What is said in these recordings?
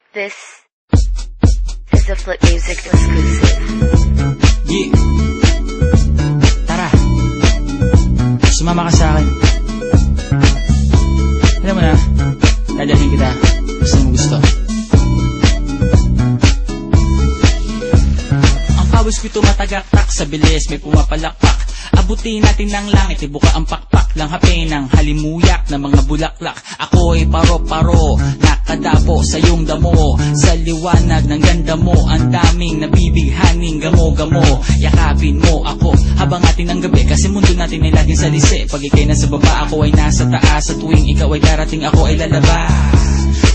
This is a Flip Music exclusive. Yeah. Tara. Sumama ka sa akin. Alam mo na, dadalhin kita. Gusto mo gusto. Ang pawis ko'y tumatagaktak sa bilis, may pumapalakpak. Abutin natin ng langit, ibuka ang pakpak lang hapin ng halimuyak na mga bulaklak. Ako'y paro-paro, nakadapo sa iyong damo. Sa liwanag ng ganda mo, ang daming nabibighaning gamo-gamo. Yakapin mo ako habang atin ng gabi, kasi mundo natin ay laging salisi. Pag ikay nasa baba, ako ay nasa taas. Sa tuwing ikaw ay darating, ako ay lalabas.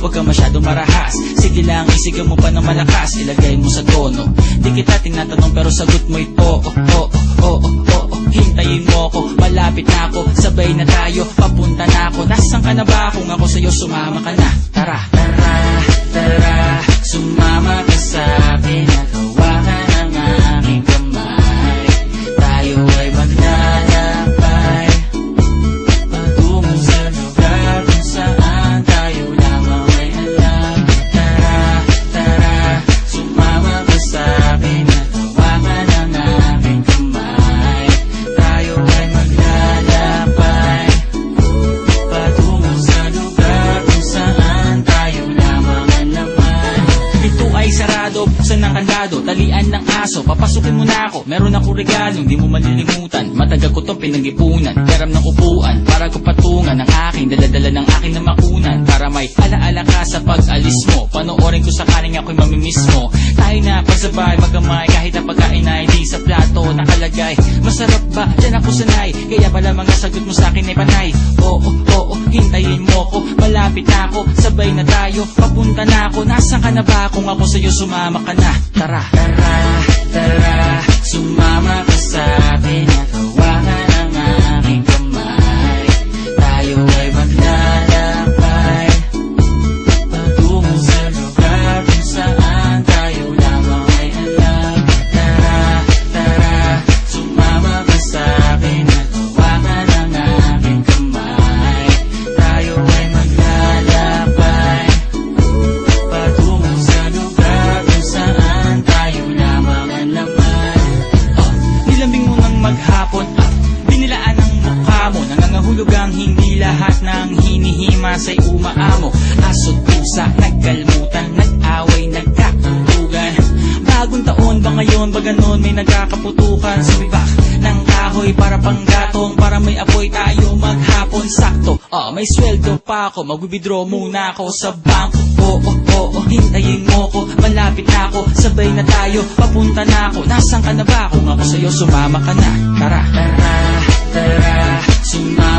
Huwag kang masyadong marahas, sige lang, isigaw mo pa ng malakas. Ilagay mo sa tono, di kita tinatanong pero sagot mo ito. Hintayin mo ako, malapit na ako, sabay na tayo, papunta na ako. Nasaan ka na ba? Kung ako sa'yo, sumama ka na. Tara, tara, tara, sumama ka sa'kin at hawakan ang aking kamay. Tayo ay maglalakbay patungo sa lugar kung saan tayo lamang ay alam. Tara, tara, sumama ka sa'kin at hawakan ang aking kamay. Tayo ay maglalakbay patungo sa lugar kung saan tayo lamang ang laman. Ito ay sarado, buksan ng kandado, talian ng aso, papasukin mo na ako. Meron ako regalo, hindi mo malilimutan. Matagal ko tong pinag-ipunan, peram ng upuan para ko patungan ang aking daladala ng aking namakunan. Para may alaala ka sa pag-alis mo, panoorin ko sakaling ako'y mamimiss mo. Tayo na pagsabay, magamay, kahit ang pagkain ay di sa plato nakalagay. Masarap ba? Diyan ako sanay, kaya pala mga sagot mo sa akin ay panay. Oo, hintayin mo ko, malapit na ako, sabay na tayo, papunta na ako. Nasaan ka na ba? Kung ako sa'yo, sumama ka na. Tara, tara, tara, sumama ka sa'kin at hawakan ang aking kamay. Tayo ay maglalakbay patungo sa lugar kung saan tayo lamang ay alam. Tara, tara, sumama ka sa'kin at hawakan ang aking kamay. Tayo ay maglalakbay patungo sa lugar kung saan tayo lamang ang laman. Nilambing mo ng maghapon, binilaan ang mukha mo. Nangangahulog ang hindi lahat ng hinihima sa'y umaamo. Aso't pusa, nagkalmutan, nag-away, nagkakuntugan. Bagong taon ba ngayon, ba ganon may nagkakaputukan? Sumibak ng kahoy para panggatong, para may apoy tayo maghapon. Sakto, may sweldo pa ako, mag-withdraw muna ako sa bangko. Hintayin mo ko, malapit na ako, sabay na tayo, papunta na ako. Nasaan ka na ba? Kung ako sa'yo, sumama ka na. Tara, tara, tara, sumama